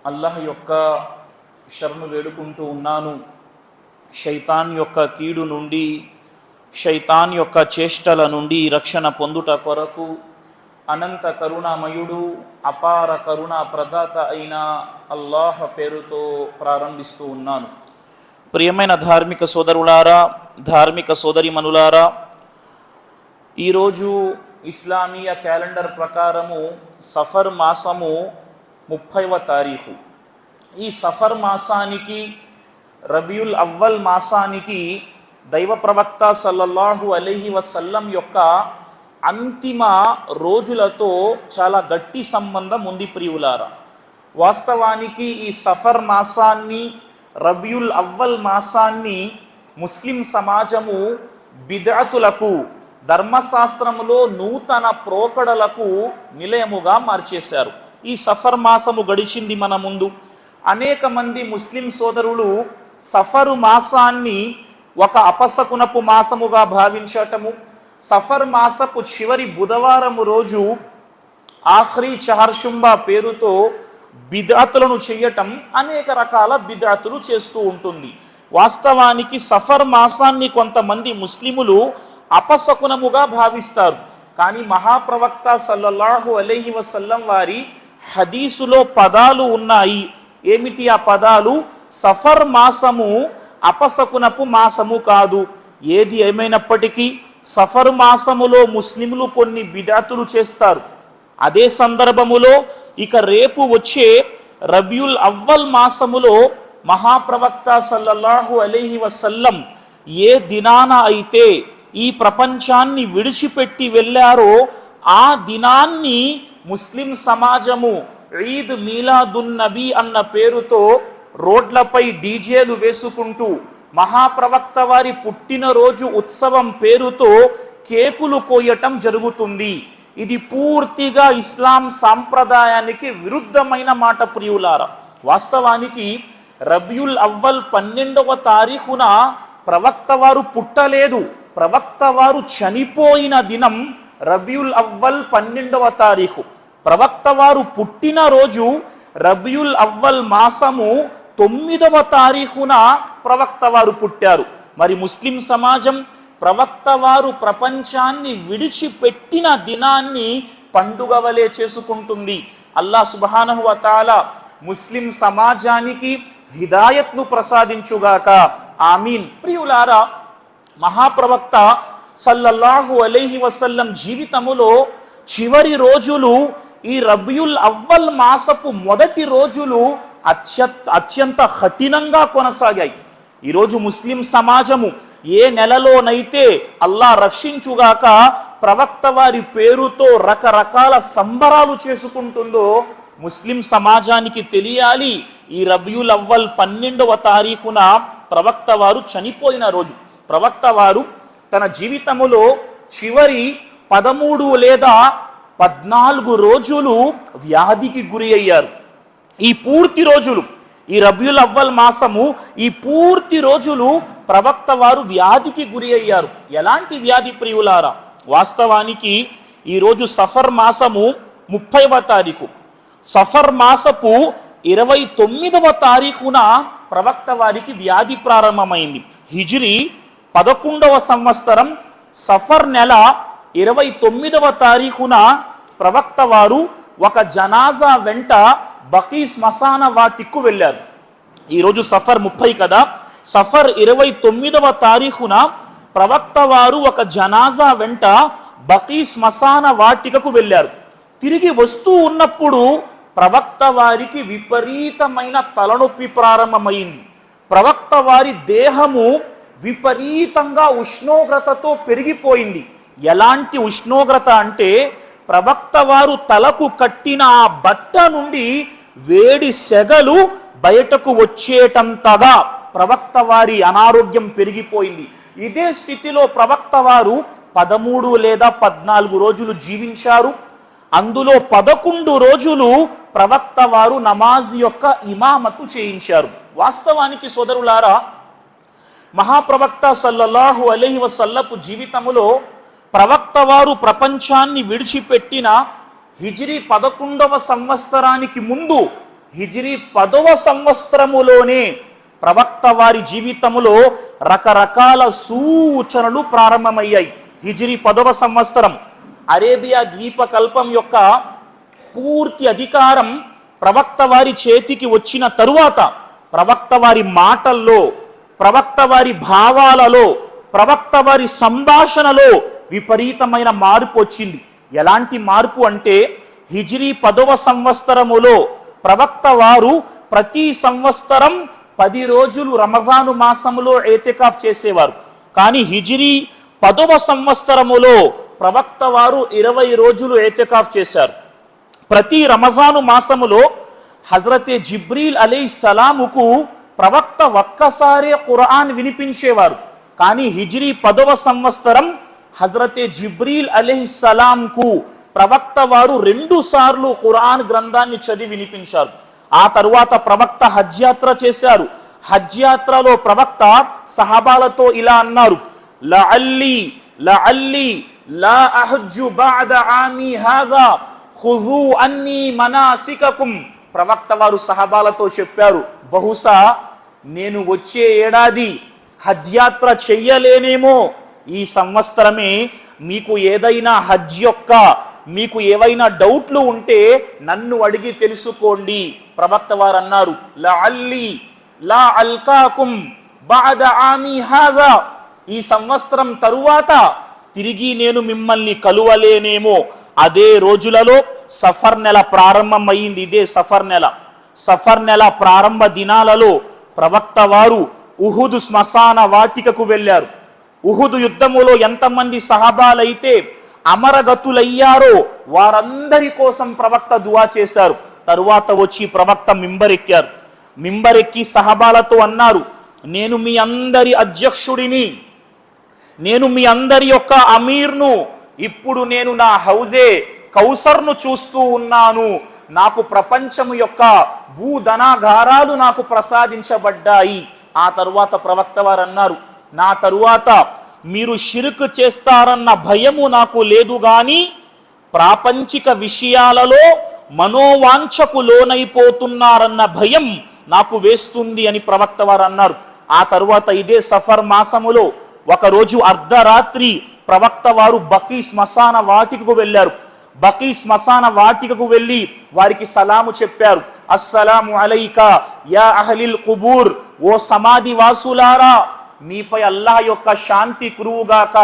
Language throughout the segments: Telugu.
అల్లాహ్ యొక్క శరణు వేడుకుంటూ ఉన్నాను. శైతాన్ యొక్క కీడు నుండి, శైతాన్ యొక్క చేష్టల నుండి రక్షణ పొందుట కొరకు అనంత కరుణామయుడు, అపార కరుణా ప్రదాత అయిన అల్లాహ్ పేరుతో ప్రారంభిస్తూ ఉన్నాను. ప్రియమైన ధార్మిక సోదరులారా, ధార్మిక సోదరిమణులారా, ఈరోజు ఇస్లామీయ క్యాలెండర్ ప్రకారము సఫర్ మాసము 30వ తారీఖు. ఈ సఫర్ మాసానికి, రబియుల్ అవ్వల్ మాసానికి దైవ ప్రవక్త సల్లల్లాహు అలైహి వసల్లం యొక్క అంతిమ రోజులతో చాలా గట్టి సంబంధం ఉంది ప్రియులారా. వాస్తవానికి ఈ సఫర్ మాసాన్ని, రబియుల్ అవ్వల్ మాసాన్ని ముస్లిం సమాజము బిద్అతులకు, ధర్మశాస్త్రములో నూతన ప్రోకడలకు నిలయముగా మార్చేశారు. ఈ సఫర్ మాసము గడిచింది మన ముందు. అనేక మంది ముస్లిం సోదరులు సఫరు మాసాన్ని ఒక అపశకునపు మాసముగా భావించటము, సఫర్ మాసపు చివరి బుధవారము రోజు ఆఖరి చహర్షుంబా పేరుతో బిద్అతులను చేయటం, అనేక రకాల బిద్అతులు చేస్తూ ఉంటుంది. వాస్తవానికి సఫర్ మాసాన్ని కొంతమంది ముస్లిములు అపశకునముగా భావిస్తారు. కానీ మహాప్రవక్త సల్లల్లాహు అలైహి వసల్లం వారి హదీసులో పదాలు ఉన్నాయి. ఏమిటి ఆ పదాలు? సఫర్ మాసము అపశకునపు మాసము కాదు. ఏది ఏమైనప్పటికీ సఫర్ మాసములో ముస్లింలు కొన్ని బిద్అతులు చేస్తారు. అదే సందర్భములో ఇక రేపు వచ్చే రబియుల్ అవ్వల్ మాసములో మహాప్రవక్త సల్లల్లాహు అలైహి వసల్లం ఏ దినాన అయితే ఈ ప్రపంచాన్ని విడిచిపెట్టి వెళ్ళారో ఆ దినాన్ని ముస్లిం సమాజము ఈద్ మీలాదున్ నబీ అన్న పేరుతో రోడ్లపై డీజేలు వేసుకుంటూ మహాప్రవక్త వారి పుట్టినరోజు ఉత్సవం పేరుతో కేకులు కోయటం జరుగుతుంది. ఇది పూర్తిగా ఇస్లాం సాంప్రదాయానికి విరుద్ధమైన మాట ప్రియులారా. వాస్తవానికి రబియుల్ అవ్వల్ 12వ తారీఖున ప్రవక్త వారు పుట్టలేదు. ప్రవక్త వారు చనిపోయిన దినం రబియుల్ అవ్వల్ 12వ తారీఖు. ప్రవక్త వారు పుట్టిన రోజు రబియుల్ అవ్వల్ మాసము 9వ తారీఖున ప్రవక్త వారు పుట్టారు. మరి ముస్లిం సమాజం ప్రవక్త వారు ప్రపంచాన్ని విడిచిపెట్టిన దినాన్ని పండుగ వలె చేసుకుంటుంది. అల్లాహ్ సుబ్హానహు వ తఆలా ముస్లిం సమాజానికి హిదాయత్ను ప్రసాదించుగాక. ఆమీన్. ప్రియులారా, మహాప్రవక్త సల్లల్లాహు అలైహి వసల్లం జీవితములో చివరి రోజులు ఈ రబియుల్ అవ్వల్ మాసపు మొదటి రోజులు అత్యంత కఠినంగా కొనసాగాయి. ఈరోజు ముస్లిం సమాజము ఏ నెలలోనైతే అల్లాహ్ రక్షించుగాక ప్రవక్త వారి పేరుతో రకరకాల సంబరాలు చేసుకుంటుందో ముస్లిం సమాజానికి తెలియాలి, ఈ రబియుల్ అవ్వల్ 12వ తారీఖున ప్రవక్త వారు చనిపోయిన రోజు. ప్రవక్త వారు తన జీవితములో చివరి 13 లేదా 14 రోజులు వ్యాధికి గురి అయ్యారు. ఈ పూర్తి రోజులు, ఈ రబియుల్ అవ్వల్ మాసము ఈ పూర్తి రోజులు ప్రవక్త వారు వ్యాధికి గురి అయ్యారు. ఎలాంటి వ్యాధి ప్రియులారా? వాస్తవానికి ఈరోజు సఫర్ మాసము 30వ తారీఖు. సఫర్ మాసపు 29వ తారీఖున ప్రవక్త వారికి వ్యాధి ప్రారంభమైంది. హిజ్రీ 11వ సంవత్సరం సఫర్ నెల 29వ తారీఖున ప్రవక్త వారు ఒక జనాజా వెంట బకీ శ్మశాన వాటికు వెళ్ళారు. ఈరోజు సఫర్ 30 కదా. సఫర్ 29వ తారీఖున ప్రవక్త వారు ఒక జనాజా వెంట బకీ శ్మశాన వాటికకు వెళ్ళారు. తిరిగి వస్తూ ఉన్నప్పుడు ప్రవక్త వారికి విపరీతమైన తలనొప్పి ప్రారంభమైంది. ప్రవక్త వారి దేహము విపరీతంగా ఉష్ణోగ్రతతో పెరిగిపోయింది. ఎలాంటి ఉష్ణోగ్రత అంటే ప్రవక్త వారు తలకు కట్టిన ఆ బట్ట నుండి వేడి సెగలు బయటకు వచ్చేటంతగా ప్రవక్త వారి అనారోగ్యం పెరిగిపోయింది. ఇదే స్థితిలో ప్రవక్త వారు 13 లేదా 14 రోజులు జీవించారు. అందులో 11 రోజులు ప్రవక్త వారు నమాజ్ యొక్క ఇమామతు చేయించారు. వాస్తవానికి సోదరులారా, మహాప్రవక్త సల్లల్లాహు అలైహి వసల్లపు జీవితములో ప్రవక్త వారు ప్రపంచాన్ని విడిచిపెట్టిన హిజ్రీ 11వ సంవత్సరానికి ముందు హిజ్రీ 10వ సంవత్సరములోనే ప్రవక్త వారి జీవితములో రకరకాల సూచనలు ప్రారంభమయ్యాయి. హిజ్రీ 10వ సంవత్సరం అరేబియా ద్వీపకల్పం యొక్క పూర్తి అధికారం ప్రవక్త వారి చేతికి వచ్చిన తరువాత ప్రవక్త వారి మాటల్లో, ప్రవక్త వారి భావాలలో, ప్రవక్త వారి సంభాషణలో విపరీతమైన మార్పు వచ్చింది. ఎలాంటి మార్పు అంటే హిజ్రీ 10వ సంవత్సరములో ప్రవక్త వారు ప్రతి సంవత్సరం 10 రోజులు రమజాను మాసములో ఏతికాఫ్ చేసేవారు. కానీ హిజ్రీ 10వ సంవత్సరములో ప్రవక్త వారు 20 రోజులు ఏతికాఫ్ చేశారు. ప్రతి రమజాను మాసములో హజరతే జిబ్రీల్ అలైహిస్సలాముకు ప్రవక్త ఒక్కసారే ఖురాన్ వినిపించేవారు. కానీ హిజ్రీ 10వ సంవత్సరం హజరతే జిబ్రీల్ అలైహిస్సలాంకు ప్రవక్త వారు 2 సార్లు ఖురాన్ గ్రంథాన్ని చదివి వినిపించారు. ఆ తరువాత ప్రవక్త హజ్ యాత్ర చేశారు. హజ్ యాత్రలో ప్రవక్త సహాబాలతో ఇలా అన్నారు, లఅల్లీ లా అహజ్జు బఅద ఆమి హాదా ఖుజూ అన్నీ మనాసికకుం. ప్రవక్త వారు సహాబాలతో చెప్పారు, బహుశా నేను వచ్చే ఏడాది హజ్ యాత్ర చెయ్యలేనేమో, ఈ సంవత్సరమే మీకు ఏదైనా హజ్ యొక్క మీకు ఏవైనా డౌట్లు ఉంటే నన్ను అడిగి తెలుసుకోండి. ప్రవక్త వారు అన్నారు, లఅల్లీ లా అల్కాకుం బఅద ఆమి హాజా. ఈ సంవత్సరం తరువాత తిరిగి నేను మిమ్మల్ని కలువలేనేమో. అదే రోజులలో సఫర్ నెల ప్రారంభమైంది. ఇదే సఫర్ నెల ప్రారంభ దినాలలో ప్రవక్త వారు ఉహుదు శ్మశాన వాటికకు వెళ్ళారు. ఉహుదు యుద్ధములో ఎంతమంది సహాబాలైతే అమరగతులయ్యారో వారందరి కోసం ప్రవక్త దువా చేశారు. తరువాత వచ్చి ప్రవక్త మింబరెక్కారు. మింబరెక్కి సహాబాలతో అన్నారు, నేను మీ అందరి అధ్యక్షుడిని, నేను మీ అందరి యొక్క అమీర్ను. ఇప్పుడు నేను నా హౌజే కౌసర్ను చూస్తూ ఉన్నాను. నాకు ప్రపంచము యొక్క భూధనాగారాలు నాకు ప్రసాదించబడ్డాయి. ఆ తరువాత ప్రవక్త వారు అన్నారు, నా తరువాత మీరు షిర్క్ చేస్తారన్న భయము నాకు లేదు, గాని ప్రాపంచిక విషయాలలో మనోవాంఛకు లోనైపోతున్నారన్న భయం నాకు వేస్తుంది అని ప్రవక్త వారు అన్నారు. ఆ తరువాత ఇదే సఫర్ మాసములో ఒకరోజు అర్ధరాత్రి ప్రవక్త వారు బకీ శ్మశాన వాటికకు వెళ్ళారు. బకీ శ్మశాన వాటికకు వెళ్ళి వారికి సలాము చెప్పారు, అస్సలాము అలైకా యా అహ్లిల్ కుబూర్, ఓ సమాధి వాసులారా, మీపై అల్లాహ్ యొక్క శాంతి కురువుగాక.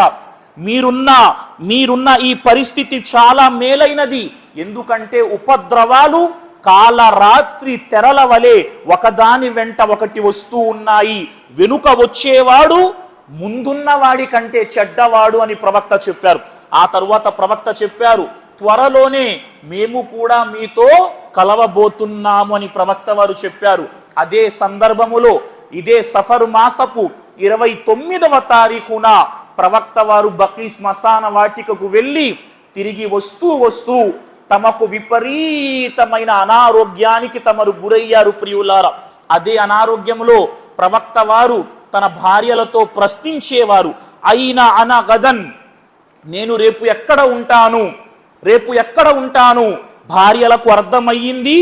మీరున్న ఈ పరిస్థితి చాలా మేలైనది. ఎందుకంటే ఉపద్రవాలు కాలరాత్రి తెరల వలె ఒకదాని వెంట ఒకటి వస్తూ ఉన్నాయి. వెనుక వచ్చేవాడు ముందున్న వాడి కంటే చెడ్డవాడు అని ప్రవక్త చెప్పారు. ఆ తరువాత ప్రవక్త చెప్పారు, త్వరలోనే మేము కూడా మీతో కలవబోతున్నాము అని ప్రవక్త వారు చెప్పారు. అదే సందర్భములో ఇదే సఫర్ మాసపు 29వ తారీఖున ప్రవక్త వారు బకీ శ్మశాన వాటికకు వెళ్ళి తిరిగి వస్తూ తమకు విపరీతమైన అనారోగ్యానికి తమరు గురయ్యారు. ప్రియులారా, అదే అనారోగ్యంలో ప్రవక్త వారు తన భార్యలతో ప్రశ్నించేవారు, అయినా అనగదన్, నేను రేపు ఎక్కడ ఉంటాను. భార్యలకు అర్థమయ్యింది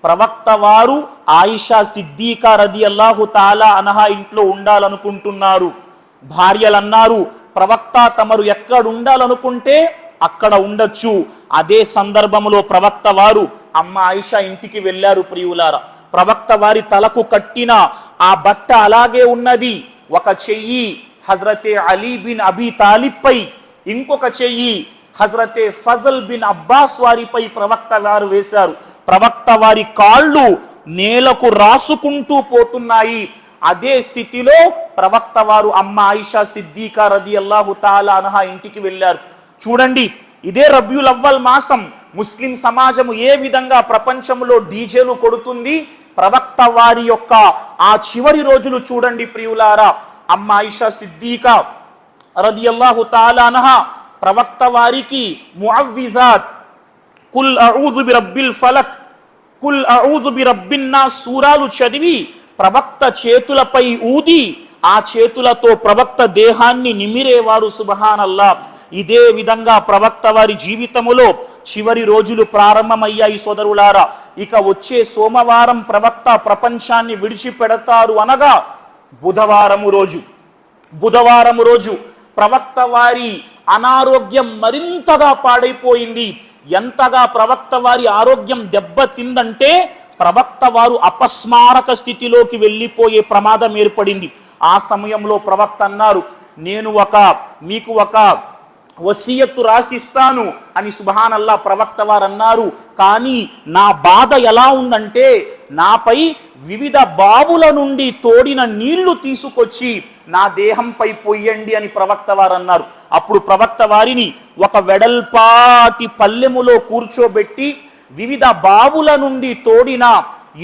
ప్రవక్త వారు ఆయిషా సిద్దీకా రదియల్లాహు తాలా అన్హా ఇంట్లో ఉండాలనుకుంటున్నారు. భార్యలు అన్నారు, ప్రవక్త తమరు ఎక్కడ ఉండాలనుకుంటే అక్కడ ఉండొచ్చు. అదే సందర్భంలో ప్రవక్త వారు అమ్మ ఆయిషా ఇంటికి వెళ్ళారు. ప్రియులారా, ప్రవక్త వారి తలకు కట్టిన ఆ బట్ట అలాగే ఉన్నది. ఒక చెయ్యి హజరతే అలీ బిన్ అబీ తాలిబ్ పై, ఇంకొక చెయ్యి హజరతే ఫజల్ బిన్ అబ్బాస్ వారిపై ప్రవక్త వారు వేశారు. ప్రవక్త వారి కాళ్ళు నేలకు రాసుకుంటూ పోతున్నాయి. అదే స్థితిలో ప్రవక్త వారు అమ్మ ఆయిషా సిద్దీకా రదియల్లాహు తాలా అన్హా ఇంటికి వెళ్ళారు. చూడండి, ఇదే రబీయుల్ అవ్వల్ మాసం ముస్లిం సమాజము ఏ విధంగా ప్రపంచంలో డీజేలు కొడుతుంది. ప్రవక్త వారి యొక్క ఆ చివరి రోజులు చూడండి ప్రియులారా. అమ్మ ఆయిషా సిద్దీకా రదియల్లాహు తాలా అన్హా ప్రవక్త వారికి ముఅవ్విజాత్, కుల్ అఊజు బిరబ్బిల్ ఫలక్, కుల్ అఊజు బిరబ్బిన్ నాస్ సూరాలు చదివి ప్రవక్త చేతులపై ఊది ఆ చేతులతో ప్రవక్త దేహాన్ని నిమిరేవారు. సుబ్హానల్లాహ్. ఇదే విధంగా ప్రవక్త వారి జీవితములో చివరి రోజులు ప్రారంభమయ్యాయి. సోదరులారా, ఇక వచ్చే సోమవారం ప్రవక్త ప్రపంచాన్ని విడిచిపెడతారు అనగా బుధవారము రోజు ప్రవక్త వారి అనారోగ్యం మరింతగా పాడైపోయింది. ఎంతగా ప్రవక్త వారి ఆరోగ్యం దెబ్బతిందంటే ప్రవక్త వారు అపస్మారక స్థితిలోకి వెళ్ళిపోయే ప్రమాదం ఏర్పడింది. ఆ సమయంలో ప్రవక్త అన్నారు, నేను మీకు ఒక వసియత్తు రాసిస్తాను అని సుబ్హానల్లాహ్ ప్రవక్త వారు అన్నారు. కానీ నా బాధ ఎలా ఉందంటే నాపై వివిధ బావుల నుండి తోడిన నీళ్లు తీసుకొచ్చి నా దేహంపై పొయ్యండి అని ప్రవక్త వారు అన్నారు. అప్పుడు ప్రవక్త వారిని ఒక వెడల్పాటి పల్లెములో కూర్చోబెట్టి వివిధ బావుల నుండి తోడిన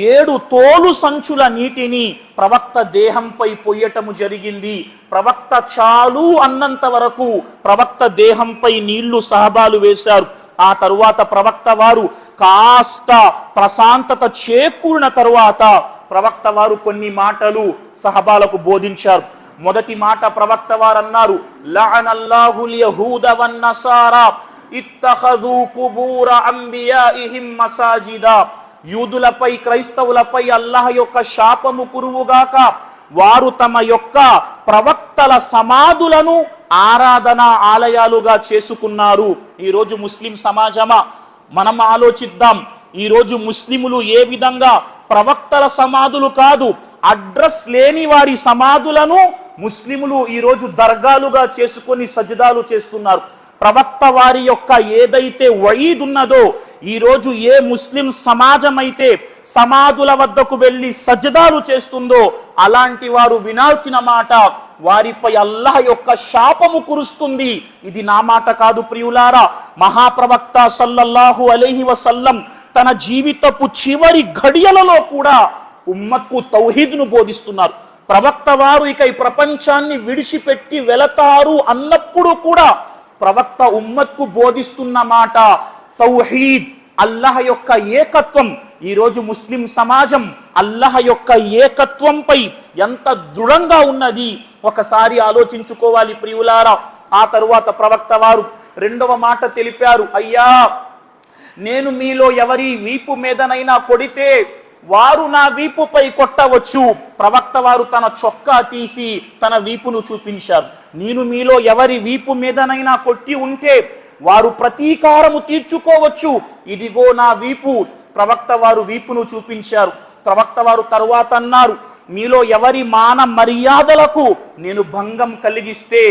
7 తోలు సంచుల నీటిని ప్రవక్త దేహంపై పొయ్యటము జరిగింది. ప్రవక్త చాలు అన్నంత వరకు ప్రవక్త దేహంపై నీళ్లు సహబాలు వేశారు. ఆ తరువాత ప్రవక్త వారు కాస్త ప్రశాంతత చేకూరిన తరువాత ప్రవక్త వారు కొన్ని మాటలు సహబాలకు బోధించారు. మొదటి మాట ప్రవక్త వారు అన్నారు, లఅనల్లాహుల్ యహూద వన్నసారా ఇత్తఖజూ కుబూర అంబియాఇహిం మసాజిదా. యూదులపై క్రైస్తవులపై అల్లాహ్ యొక్క శాపము కురువుగాక. వారు తమ యొక్క ప్రవక్తల సమాధులను ఆరాధన ఆలయాలుగా చేసుకున్నారు. ఈరోజు ముస్లిం సమాజమా మనం ఆలోచిద్దాం. ఈరోజు ముస్లిములు ఏ విధంగా ప్రవక్తల సమాధులు కాదు, అడ్రస్ లేని వారి సమాధులను ముస్లిములు ఈరోజు దర్గాలుగా చేసుకొని సజ్జదాలు చేస్తున్నారు. ప్రవక్త వారి యొక్క ఏదైతే వయీద్ ఉన్నదో ఈరోజు ఏ ముస్లిం సమాజం అయితే సమాధుల వద్దకు వెళ్ళి సజ్జదాలు చేస్తుందో అలాంటి వారు వినాల్సిన మాట, వారిపై అల్లాహ్ యొక్క శాపము కురుస్తుంది. ఇది నా మాట కాదు ప్రియులారా. మహాప్రవక్త సల్లల్లాహు అలైహి వసల్లం తన జీవితపు చివరి ఘడియలలో కూడా ఉమ్మత్కు తౌహీద్ను బోధిస్తున్నారు. ప్రవక్త వారు ఇక ఈ ప్రపంచాన్ని విడిచిపెట్టి వెళతారు అన్నప్పుడు కూడా ప్రవక్త ఉమ్మత్కు బోధిస్తున్న మాట తౌహీద్, అల్లాహ్ యొక్క ఏకత్వం. ఈరోజు ముస్లిం సమాజం అల్లాహ్ యొక్క ఏకత్వంపై ఎంత దృఢంగా ఉన్నది ఒకసారి ఆలోచించుకోవాలి ప్రియులారా. ఆ తరువాత ప్రవక్త వారు రెండవ మాట తెలిపారు, అయ్యా నేను మీలో ఎవరి వీపు మీదనైనా కొడితే వారు నా వీపుపై కొట్టవచ్చు. ప్రవక్త వారు తన చొక్కా తీసి తన వీపును చూపించారు. నేను మీలో ఎవరి వీపు మీదనైనా కొట్టి ఉంటే వారు ప్రతీకారము తీర్చుకోవచ్చు, ఇదిగో నా వీపు. ప్రవక్త వారు వీపును చూపించారు. ప్రవక్త వారు తరువాత అన్నారు, మీలో ఎవరి మాన మర్యాదలకు నేను భంగం కలిగిస్తే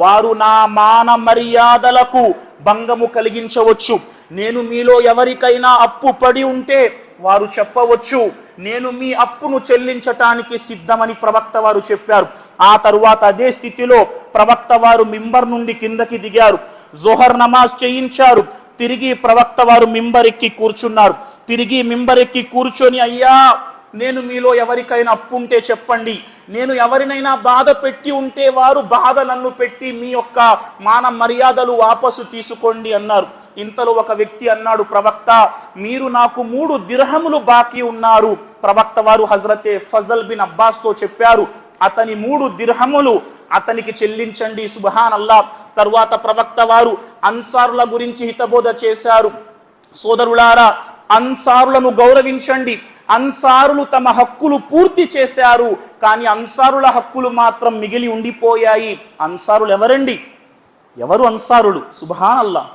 వారు నా మాన మర్యాదలకు భంగము కలిగించవచ్చు. నేను మీలో ఎవరికైనా అప్పు పడి ఉంటే వారు చెప్పవచ్చు, నేను మీ అప్పును చెల్లించటానికి సిద్ధమని ప్రవక్త వారు చెప్పారు. ఆ తరువాత అదే స్థితిలో ప్రవక్త వారు మింబర్ నుండి కిందకి దిగారు. జోహర్ నమాజ్ చేయించారు. తిరిగి ప్రవక్త వారు మింబర్ ఎక్కి కూర్చున్నారు. తిరిగి మింబర్ ఎక్కి కూర్చొని, అయ్యా నేను మీలో ఎవరికైనా అప్పు ఉంటే చెప్పండి, నేను ఎవరినైనా బాధ పెట్టి ఉంటే వారు బాధ నన్ను పెట్టి మీ యొక్క మాన మర్యాదలు వాపసు తీసుకోండి అన్నారు. ఇంతలో ఒక వ్యక్తి అన్నాడు, ప్రవక్త మీరు నాకు 3 దిర్హములు బాకీ ఉన్నారు. ప్రవక్త వారు హజరతే ఫజల్ బిన్ అబ్బాస్తో చెప్పారు, అతని 3 దిర్హములు అతనికి చెల్లించండి. సుబ్హానల్లాహ్. తరువాత ప్రవక్త వారు అన్సారుల గురించి హితబోధ చేశారు. సోదరులారా, అన్సారులను గౌరవించండి. అన్సారులు తమ హక్కులు పూర్తి చేశారు, కానీ అన్సారుల హక్కులు మాత్రం మిగిలి ఉండిపోయాయి. అన్సారులు ఎవరండి? ఎవరు అన్సారులు? సుబ్హానల్లాహ్.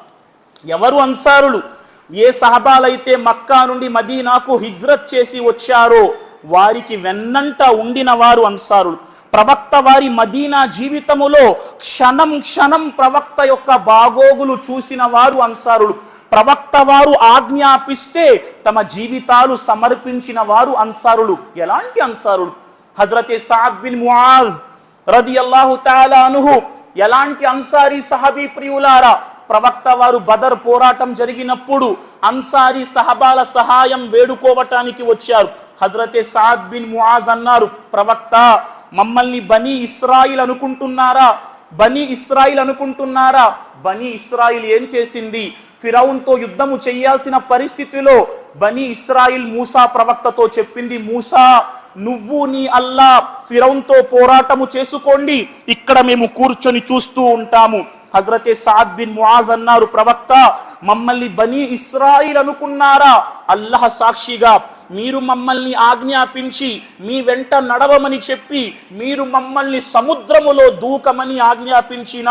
ఎవరు అన్సారులు? ఏ సహబాలైతే మక్కా నుండి మదీనాకు హిజ్రత్ చేసి వచ్చారో వారికి వెన్నంట ఉండిన వారు అన్సారులు. ప్రవక్త వారి మదీనా జీవితములో క్షణం క్షణం ప్రవక్త యొక్క బాగోగులు చూసిన వారు అన్సారులు. ప్రవక్త వారు ఆజ్ఞాపిస్తే తమ జీవితాలు సమర్పించిన వారు అన్సారులు. ఎలాంటి అన్సారులు? హజరతే సఅద్ బిన్ ముఆజ్ రదియల్లాహు తఆలా అన్హు ఎలాంటి అన్సారీ సహబీ ప్రియులారా. ప్రవక్త వారు బదర్ పోరాటం జరిగినప్పుడు అన్సారీ సహబాల సహాయం వేడుకోవటానికి వచ్చారు. హజరతే సఅద్ బిన్ ముఆజ్ అన్నారు, ప్రవక్త మమ్మల్ని బనీ ఇస్రాయిల్ అనుకుంటున్నారా? బనీ ఇస్రాయిల్ అనుకుంటున్నారా? బనీ ఇస్రాయిల్ ఏం చేసింది? ఫిరౌన్తో యుద్ధము చేయాల్సిన పరిస్థితిలో బనీ ఇస్రాయిల్ మూసా ప్రవక్తతో చెప్పింది, మూసా నువ్వు నీ అల్లా ఫిరౌన్తో పోరాటము చేసుకోండి, ఇక్కడ మేము కూర్చొని చూస్తూ ఉంటాము. హజరతే సాద్ బిన్ ముఆజ్ అన్నారు, ప్రవక్త మమ్మల్ని బనీ ఇస్రాయిల్ అనుకున్నారా? అల్లాహ్ సాక్షిగా మీరు మమ్మల్ని ఆజ్ఞాపించి మీ వెంట నడవమని చెప్పి మీరు మమ్మల్ని సముద్రములో దూకమని ఆజ్ఞాపించిన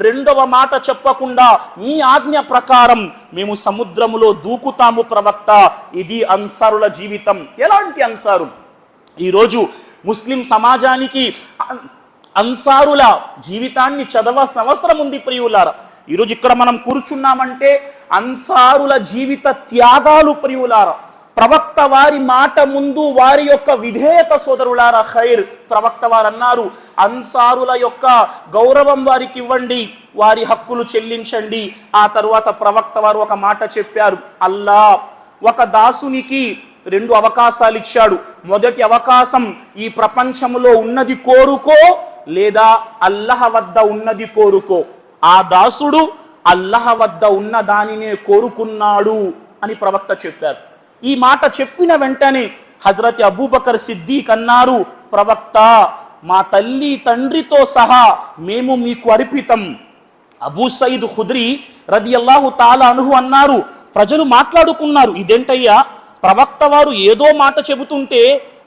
రెండవ మాట చెప్పకుండా మీ ఆజ్ఞ ప్రకారం మేము సముద్రములో దూకుతాము ప్రవక్త. ఇది అన్సారుల జీవితం. ఎలాంటి అన్సారు? ఈరోజు ముస్లిం సమాజానికి అన్సారుల జీవితాన్ని చదవాల్సిన అవసరం ఉంది ప్రియులారా. ఈరోజు ఇక్కడ మనం కూర్చున్నామంటే అన్సారుల జీవిత త్యాగాలు ప్రియులారా. ప్రవక్త వారి మాట ముందు వారి యొక్క విధేయత సోదరులారా ఖైర్. ప్రవక్త వారు అన్నారు, అన్సారుల యొక్క గౌరవం వారికి ఇవ్వండి, వారి హక్కులు చెల్లించండి. ఆ తరువాత ప్రవక్త వారు ఒక మాట చెప్పారు, అల్లా ఒక దాసునికి రెండు అవకాశాలు ఇచ్చాడు. మొదటి అవకాశం ఈ ప్రపంచంలో ఉన్నది కోరుకో, లేదా అల్లాహ్ వద్ద ఉన్నది కోరుకో. ఆ దాసుడు అల్లాహ్ వద్ద ఉన్న దానినే కోరుకున్నాడు అని ప్రవక్త చెప్పారు. ఈ మాట చెప్పిన వెంటనే హజరత్ అబూబకర్ సిద్దీక్ అన్నారు, ప్రవక్త మా తల్లి తండ్రితో సహా మేము మీకు అర్పితం. అబూ సయీద్ ఖుద్రీ రదియల్లాహు తాలా అన్హు అన్నారు, ప్రజలు మాట్లాడుకున్నారు, ఇదేంటయ్యా ప్రవక్త వారు ఏదో మాట చెబుతుంటే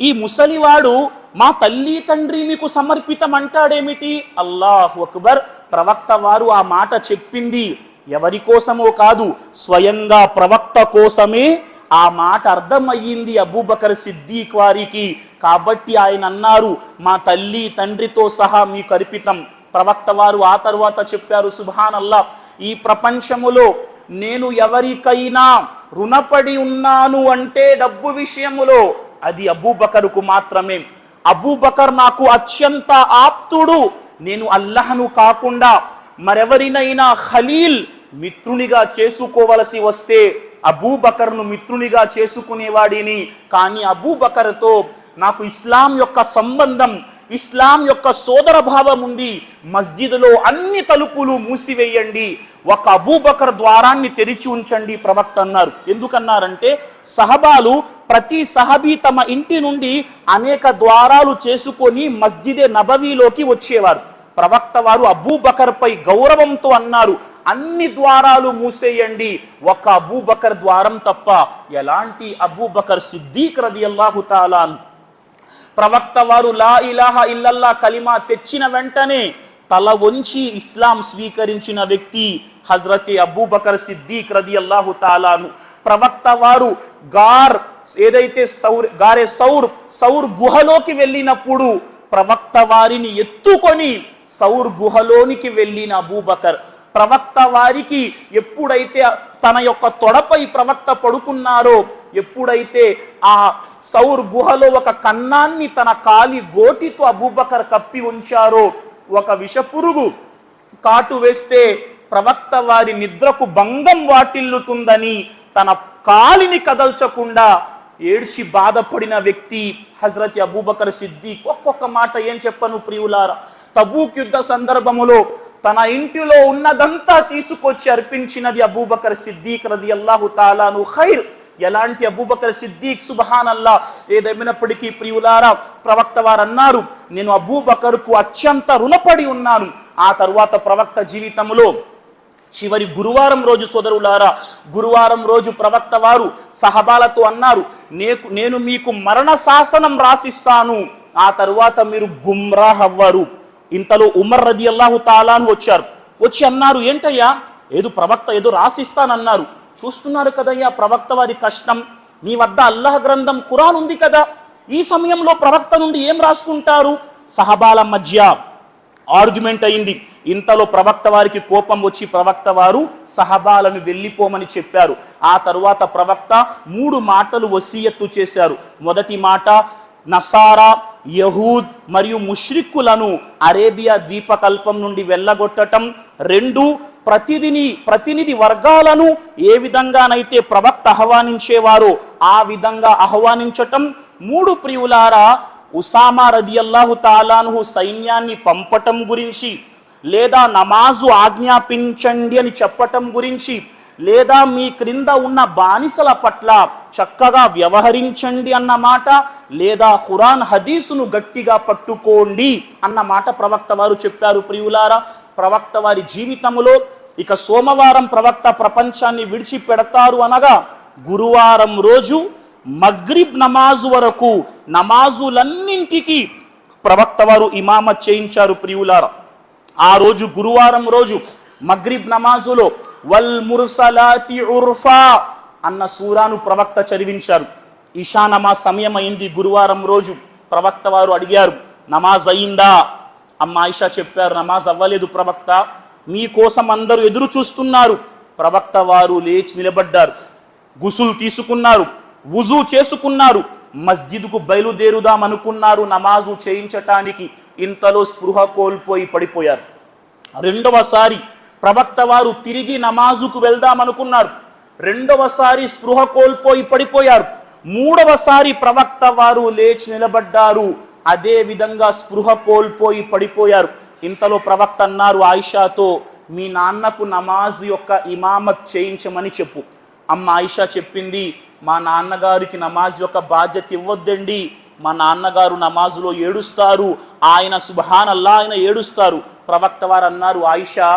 ఈ ముసలివాడు మా తల్లి తండ్రి మీకు సమర్పితం అంటాడేమిటి? అల్లాహు అక్బర్. ప్రవక్త వారు ఆ మాట చెప్పింది ఎవరి కోసమో కాదు, స్వయంగా ప్రవక్త కోసమే ఆ మాట అర్థమయ్యింది అబూబకర్ సిద్దీక్ వారికి. కాబట్టి ఆయన అన్నారు, మా తల్లి తండ్రితో సహా మీకు అర్పితం. ప్రవక్త వారు ఆ తరువాత చెప్పారు, సుబ్హానల్లాహ్, ఈ ప్రపంచములో నేను ఎవరికైనా రుణపడి ఉన్నాను అంటే డబ్బు విషయములో అది అబూబకర్కు మాత్రమే. అబూబకర్ నాకు అత్యంత ఆప్తుడు. నేను అల్లాహ్ను కాకుండా మరెవరినైనా ఖలీల్ మిత్రునిగా చేసుకోవలసి వస్తే అబూబకర్ను మిత్రునిగా చేసుకునేవాడిని. కానీ అబూబకర్తో నాకు ఇస్లాం యొక్క సంబంధం, ఇస్లాం యొక్క సోదర భావం ఉంది. మస్జిద్లో అన్ని తలుపులు మూసివేయండి, ఒక అబూబకర్ ద్వారాన్ని తెరిచి ఉంచండి ప్రవక్త అన్నారు. ఎందుకన్నారంటే సహబాలు ప్రతి సహబీ తమ ఇంటి నుండి అనేక ద్వారాలు చేసుకొని మస్జిదే నబవీలోకి వచ్చేవారు. ప్రవక్త వారు అబూబకర్ పై గౌరవంతో అన్నారు, అన్ని ద్వారాలు మూసేయండి, ఒక అబూబకర్ ద్వారం తప్ప. ఎలాంటి అబూబకర్ సిద్దీక్ రదియల్లాహు తాలా. ప్రవక్త వారు లా ఇలాహా ఇల్లల్లా కలిమా తెచ్చిన వెంటనే తల వంచి ఇస్లాం స్వీకరించిన వ్యక్తి హజరతే అబూబకర్ సిద్దీక్ రదియల్లాహు తాలాను. ప్రవక్త వారు ఏదైతే సౌర్ గుహలోకి వెళ్ళినప్పుడు ప్రవక్త వారిని ఎత్తుకొని సౌర్ గుహలోనికి వెళ్ళిన అబూబకర్. ప్రవక్త వారికి ఎప్పుడైతే తన యొక్క తొడపై ప్రవక్త పడుకున్నారో, ఎప్పుడైతే ఆ సౌర్ గుహలో ఒక కన్నాన్ని తన కాలి గోటితో అబూబకర్ కప్పి ఉంచారో, ఒక విషపురుగు కాటు వేస్తే ప్రవక్త వారి నిద్రకు భంగం వాటిల్లుతుందని తన కాలిని కదల్చకుండా ఏడ్చి బాధపడిన వ్యక్తి హజరత్ అబూబకర్ సిద్దీక్. ఒక్కొక్క మాట ఏం చెప్పను ప్రియులారా. తబూక్ యుద్ధ సందర్భములో తన ఇంటిలో ఉన్నదంతా తీసుకొచ్చి అర్పించినది అబూబకర్ సిద్దీక్ రదియల్లాహు తాలాను ఖైర్. ఎలాంటి అబూబకర్ సిద్దీక్, సుబ్హానల్లాహ్. ఏదేమైనప్పటికీ ప్రియులారా, ప్రవక్త వారు అన్నారు, నేను అబూబకర్కు అత్యంత రుణపడి ఉన్నాను. ఆ తరువాత ప్రవక్త జీవితంలో చివరి గురువారం రోజు సోదరులారా, గురువారం రోజు ప్రవక్త వారు సహబాలతో అన్నారు, నేను మీకు మరణ శాసనం రాసిస్తాను, ఆ తరువాత మీరు గుమ్రాహ్ అవ్వరు. ఇంతలో ఉమర్ రదియల్లాహు తాలాను వచ్చారు. వచ్చి అన్నారు, ఏంటయ్యా ప్రవక్త ఏదో రాసిస్తానన్నారు. చూస్తున్నారు కదయ్యా ప్రవక్త వారి కష్టం. మీ వద్ద అల్లాహ్ గ్రంథం ఖురాన్ ఉంది కదా, ఈ సమయంలో ప్రవక్త నుండి ఏం రాసుకుంటారు? సహబాల మధ్య ఆర్గ్యుమెంట్ అయింది. ఇంతలో ప్రవక్త వారికి కోపం వచ్చి ప్రవక్త వారు సహబాలను వెళ్ళిపోమని చెప్పారు. ఆ తరువాత ప్రవక్త 3 మాటలు వసీయత్తు చేశారు. మొదటి మాట, నసారా, యహూద్ మరియు ముష్రిక్కులను అరేబియా ద్వీపకల్పం నుండి వెళ్ళగొట్టటం. 2, ప్రతినిధి వర్గాలను ఏ విధంగానైతే ప్రవక్త ఆహ్వానించేవారో ఆ విధంగా ఆహ్వానించటం. 3 ప్రియులారా, ఉసామా రదియల్లాహు తాలాను సైన్యాన్ని పంపటం గురించి, లేదా నమాజు ఆజ్ఞాపించండి అని చెప్పటం గురించి, లేదా మీ క్రింద ఉన్న బానిసల పట్ల చక్కగా వ్యవహరించండి అన్న మాట, లేదా ఖురాన్ హదీసును గట్టిగా పట్టుకోండి అన్న మాట ప్రవక్త వారు చెప్పారు. ప్రియులారా, ప్రవక్త వారి జీవితంలో. ఇక సోమవారం ప్రవక్త ప్రపంచాన్ని విడిచిపెడతారు అనగా గురువారం రోజు మగ్రిబ్ నమాజు వరకు నమాజులన్నింటికి ప్రవక్త వారు ఇమామత్ చేయించారు ప్రియులారా. ఆ రోజు గురువారం రోజు మగ్రిబ్ నమాజులో వల్ ముర్సలాతి ఉర్ఫా అన్న సూరాను ప్రవక్త చదివించారు. ఇషా నమాజ్ సమయం అయింది గురువారం రోజు. ప్రవక్త వారు అడిగారు, నమాజ్ అయిందా? అమ్మ ఆయిషా చెప్పారు, నమాజ్ అవ్వలేదు ప్రవక్త, మీకోసం అందరూ ఎదురు చూస్తున్నారు. ప్రవక్త వారు లేచి నిలబడ్డారు, గుసులు తీసుకున్నారు, వుజూ చేసుకున్నారు, మస్జిద్కు బయలుదేరుదాం అనుకున్నారు నమాజు చేయించటానికి. ఇంతలో స్పృహ కోల్పోయి పడిపోయారు. రెండవసారి ప్రవక్త వారు తిరిగి నమాజుకు వెళ్దామనుకున్నారు. రెండవసారి స్పృహ కోల్పోయి పడిపోయారు. మూడవసారి ప్రవక్త వారు లేచి నిలబడ్డారు, అదే విధంగా స్పృహ కోల్పోయి పడిపోయారు. ఇంతలో ప్రవక్త అన్నారు ఆయిషాతో, మీ నాన్నకు నమాజ్ యొక్క ఇమామత్ చేయించమని చెప్పు. అమ్మ ఆయిషా చెప్పింది, మా నాన్నగారికి నమాజ్ యొక్క బాధ్యత ఇవ్వద్దండి, మా నాన్నగారు నమాజులో ఏడుస్తారు, ఆయన సుబ్హానల్లా ఆయన ఏడుస్తారు. ప్రవక్త వారు అన్నారు, ఆయిషా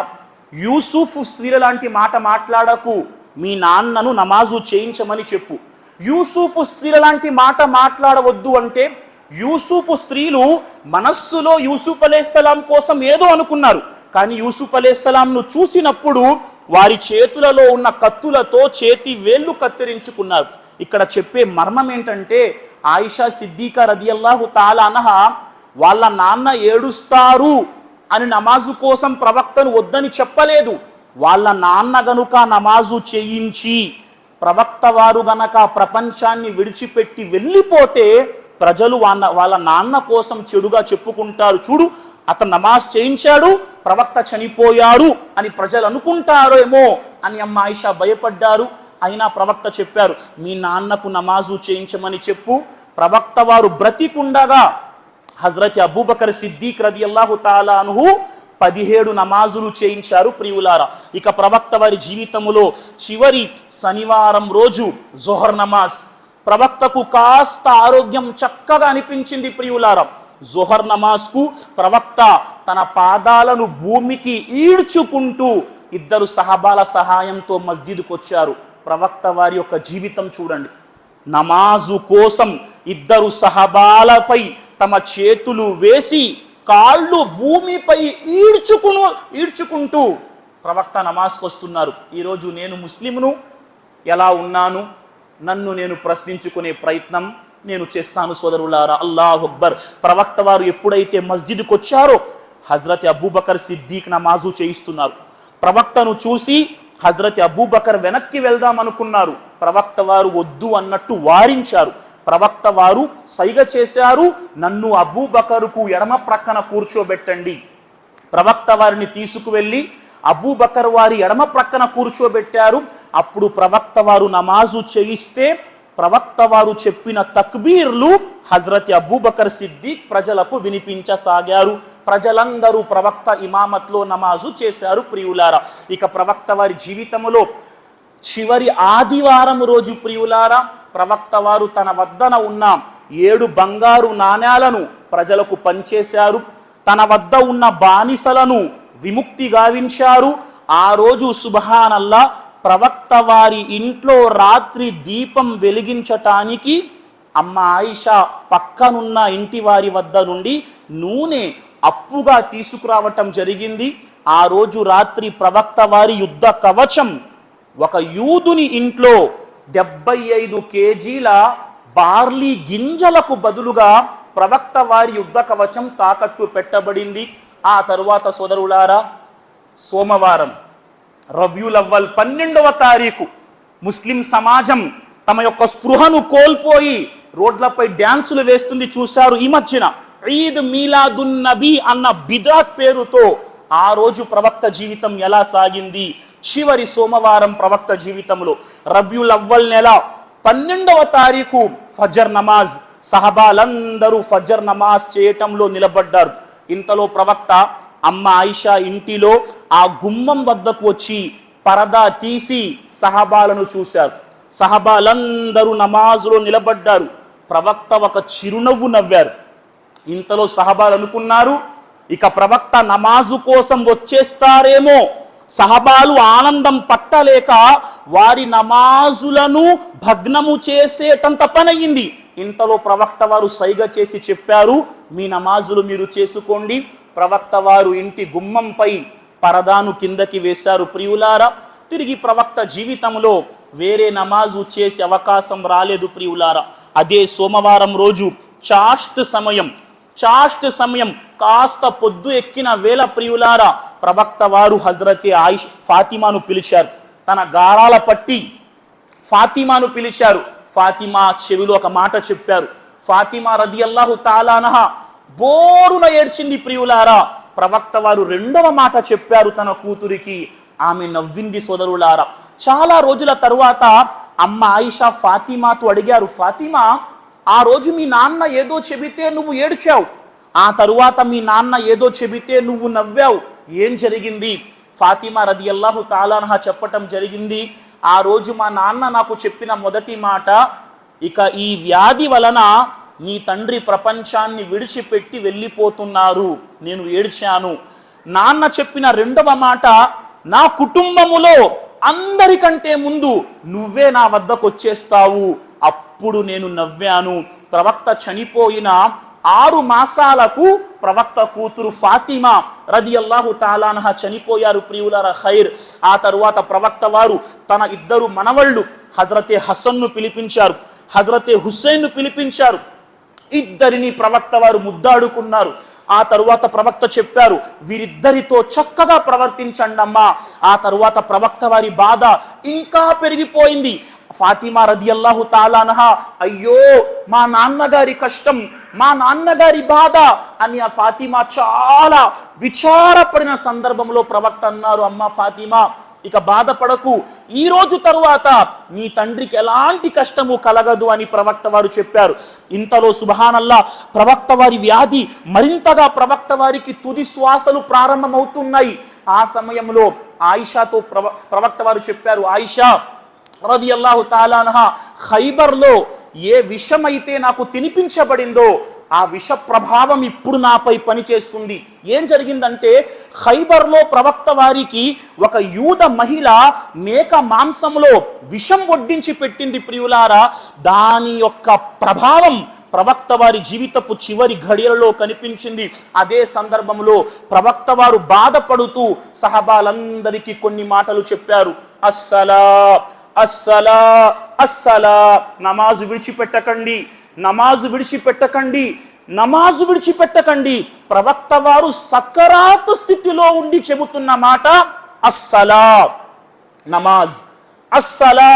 యూసుఫ్ స్త్రీల లాంటి మాట మాట్లాడకు, మీ నాన్నను నమాజు చేయించమని చెప్పు. యూసుఫ్ స్త్రీల లాంటి మాట మాట్లాడవద్దు అంటే యూసుఫ్ స్త్రీలు మనస్సులో యూసుఫ్ అలైహిస్సలాం కోసం ఏదో అనుకున్నారు, కానీ యూసుఫ్ అలైహిస్సలాంను చూసినప్పుడు వారి చేతులలో ఉన్న కత్తులతో చేతి వేళ్ళు కత్తిరించుకున్నారు. ఇక్కడ చెప్పే మర్మం ఏంటంటే ఆయిషా సిద్దికా రదియల్లాహు తాలా అన్హా వాళ్ళ నాన్న ఏడుస్తారు అని నమాజు కోసం ప్రవక్తను వద్దని చెప్పలేదు. వాళ్ళ నాన్న గనుక నమాజు చేయించి ప్రవక్త వారు గనక ప్రపంచాన్ని విడిచిపెట్టి వెళ్ళిపోతే ప్రజలు వాళ్ళ నాన్న కోసం చెడుగా చెప్పుకుంటారు, చూడు అతను నమాజ్ చేయించాడు, ప్రవక్త చనిపోయారు అని ప్రజలు అనుకుంటారేమో అని అమ్మ ఆయిషా భయపడ్డారు. అయినా ప్రవక్త చెప్పారు, మీ నాన్నకు నమాజు చేయించమని చెప్పు. ప్రవక్త వారు బ్రతికుండగా హజరత్ అబూబకర్ సిద్దిక్ రదియల్లాహు తాలా అన్హు 17 నమాజులు చేయించారు ప్రియులారా. ఇక ప్రవక్త వారి జీవితంలో చివరి శనివారం రోజు జోహర్ నమాజ్, ప్రవక్తకు కాస్త ఆరోగ్యం చక్కగా అనిపించింది ప్రియులారా. జోహర్ నమాజ్కు ప్రవక్త తన పాదాలను భూమికి ఈడ్చుకుంటూ ఇద్దరు సహబాల సహాయంతో మస్జిద్కు వచ్చారు. ప్రవక్త వారి యొక్క జీవితం చూడండి, నమాజు కోసం ఇద్దరు సహబాలపై తమ చేతులు వేసి కాళ్ళు భూమిపై ఈడ్చుకుంటూ ప్రవక్త నమాజ్కి వస్తున్నారు. ఈరోజు నేను ముస్లింను, ఎలా ఉన్నాను నన్ను నేను ప్రశ్నించుకునే ప్రయత్నం నేను చేస్తాను సోదరులారా. అల్లాహు అక్బర్. ప్రవక్త వారు ఎప్పుడైతే మస్జిద్కు వచ్చారో హజరత్ అబూబకర్ సిద్దిక్ నమాజు చేయిస్తున్నారు. ప్రవక్తను చూసి హజరత్ అబూబకర్ వెనక్కి వెళ్దాం అనుకున్నారు. ప్రవక్త వారు వద్దు అన్నట్టు వారించారు. ప్రవక్త వారు సైగ చేశారు, నన్ను అబూబకరుకు ఎడమ ప్రక్కన కూర్చోబెట్టండి. ప్రవక్త వారిని తీసుకువెళ్ళి అబూబకర్ వారి ఎడమ ప్రక్కన కూర్చోబెట్టారు. అప్పుడు ప్రవక్త వారు నమాజు చేయిస్తే ప్రవక్త వారు చెప్పిన తక్బీర్లు హజరత్ అబూబకర్ సిద్దిక్ ప్రజలకు వినిపించసాగారు. ప్రజలందరూ ప్రవక్త ఇమామత్లో నమాజు చేశారు ప్రియులారా. ఇక ప్రవక్త వారి జీవితంలో చివరి ఆదివారం రోజు ప్రియులారా, ప్రవక్త వారు తన వద్దన ఉన్న 7 బంగారు నాణ్యాలను ప్రజలకు పంచేశారు. తన వద్ద ఉన్న బానిసలను విముక్తి గావించారు. ఆ రోజు సుబ్హానల్లా ప్రవక్త వారి ఇంట్లో రాత్రి దీపం వెలిగించటానికి అమ్మ ఆయిషా పక్కనున్న ఇంటి వారి వద్ద నుండి నూనె అప్పుగా తీసుకురావటం జరిగింది. ఆ రోజు రాత్రి ప్రవక్త వారి యుద్ధ కవచం ఒక యూదుని ఇంట్లో 75 కేజీల బార్లీ గింజలకు బదులుగా ప్రవక్త వారి యుద్ధ కవచం తాకట్టు పెట్టబడింది. ఆ తరువాత సోదరులారా, సోమవారం రబీయుల్ అవ్వల్ 12వ తారీఖు ముస్లిం సమాజం తమ యొక్క స్పృహను కోల్పోయి రోడ్లపై డ్యాన్సులు వేస్తుంది చూశారు. ఈ మధ్యన ఈద్ మీలాదున్ నబీ అన్న బిదాత్ పేరుతో ఆ రోజు ప్రవక్త జీవితం ఎలా సాగింది? చివరి సోమవారం ప్రవక్త జీవితంలో రబీయుల్ అవ్వల్ నెల 12వ తారీఖు ఫజర్ నమాజ్, సహబాలందరూ ఫజర్ నమాజ్ చేయటంలో నిలబడ్డారు. ఇంతలో ప్రవక్త అమ్మ ఆయిషా ఇంటిలో ఆ గుమ్మం వద్దకు వచ్చి పరదా తీసి సహబాలను చూశారు. సహబాలందరూ నమాజులో నిలబడ్డారు. ప్రవక్త ఒక చిరునవ్వు నవ్వారు. ఇంతలో సహబాలు అనుకున్నారు, ఇక ప్రవక్త నమాజు కోసం వచ్చేస్తారేమో. సహబాలు ఆనందం పట్టలేక వారి నమాజులను భగ్నము చేసేటంత పనయింది. ఇంతలో ప్రవక్త వారు సైగ చేసి చెప్పారు, మీ నమాజులు మీరు చేసుకోండి. ప్రవక్త వారు ఇంటి గుమ్మంపై పరదాను కిందకి వేశారు. ప్రియులారా, తిరిగి ప్రవక్త జీవితంలో వేరే నమాజు చేసే అవకాశం రాలేదు. ప్రియులారా, అదే సోమవారం రోజు చాష్ట్ సమయం కాస్త పొద్దు ఎక్కిన వేళ ప్రియులారా, ప్రవక్త వారు హజరతే ఫాతిమాను పిలిచారు. తన గారాల పట్టి ఫాతిమాను పిలిచారు. ఫాతిమా చెవిలో ఒక మాట చెప్పారు. ఫాతిమా రదియల్లాహు తాలా అన్హా బోరున ఏడ్చింది. ప్రియులారా, ప్రవక్త వారు రెండవ మాట చెప్పారు తన కూతురికి. ఆమె నవ్వింది. సోదరులారా, చాలా రోజుల తరువాత అమ్మ ఆయిషా ఫాతిమాతో అడిగారు, ఫాతిమా, ఆ రోజు మీ నాన్న ఏదో చెబితే నువ్వు ఏడ్చావు, ఆ తరువాత మీ నాన్న ఏదో చెబితే నువ్వు నవ్వావు, ఏం జరిగింది? ఫాతిమా రదియల్లాహు తాలా అన్హా చెప్పటం జరిగింది, ఆ రోజు మా నాన్న నాకు చెప్పిన మొదటి మాట, ఇక ఈ వ్యాధి వలన నీ తండ్రి ప్రపంచాన్ని విడిచిపెట్టి వెళ్ళిపోతున్నారు, నేను ఏడ్చాను. నాన్న చెప్పిన రెండవ మాట, నా కుటుంబములో అందరికంటే ముందు నువ్వే నా వద్దకు వచ్చేస్తావు, అప్పుడు నేను నవ్వాను. ప్రవక్త చనిపోయిన 6 మాసాలకు ప్రవక్త కూతురు ఫాతిమా రదియల్లాహు తాలా అన్హా చనిపోయారు. ప్రియులారా, ఖైర్. ఆ తరువాత ప్రవక్త వారు తన 2 మనవళ్ళు హజరతే హసన్ను పిలిపించారు, హజరతే హుస్సేన్ను పిలిపించారు. ఇద్దరిని ప్రవక్త వారు ముద్దాడుకున్నారు. ఆ తరువాత ప్రవక్త చెప్పారు, వీరిద్దరితో చక్కగా ప్రవర్తించండి అమ్మా. ఆ తరువాత ప్రవక్త వారి బాధ ఇంకా పెరిగిపోయింది. ఫాతిమా రదియల్లాహు తాలా అన్హా, అయ్యో మా నాన్నగారి కష్టం, మా నాన్నగారి బాధ అని ఆ ఫాతిమా చాలా విచారపడిన సందర్భంలో ప్రవక్త అన్నారు, అమ్మ ఫాతిమా, ఇక బాధపడకు, ఈ రోజు తరువాత నీ తండ్రికి ఎలాంటి కష్టము కలగదు అని ప్రవక్త వారు చెప్పారు. ఇంతలో సుబ్హానల్లా, ప్రవక్త వారి వ్యాధి మరింతగా ప్రవక్త వారికి తుది శ్వాసలు ప్రారంభమవుతున్నాయి. ఆ సమయంలో ఆయిషాతో ప్రవక్త వారు చెప్పారు, ఆయిషా రదియల్లాహు తాలా అన్హా, ఖైబర్లో ఏ విషమైతే నాకు తినిపించబడిందో ఆ విష ప్రభావం ఇప్పుడు నాపై పనిచేస్తుంది. ఏం జరిగిందంటే, ఖైబర్లో ప్రవక్త వారికి ఒక యూద మహిళ మేక మాంసంలో విషం వడ్డించి పెట్టింది. ప్రియులారా, దాని యొక్క ప్రభావం ప్రవక్త వారి జీవితపు చివరి ఘడియలలో కనిపించింది. అదే సందర్భంలో ప్రవక్త వారు బాధపడుతూ సహబాలందరికీ కొన్ని మాటలు చెప్పారు, అస్సలా అస్సలా అస్సలా, నమాజు విడిచిపెట్టకండి, నమాజు విడిచిపెట్టకండి, నమాజు విడిచిపెట్టకండి. ప్రవక్త వారు సకరాతు స్థితిలో ఉండి చెబుతున్న మాట అస్సలా నమాజ్, అస్సలా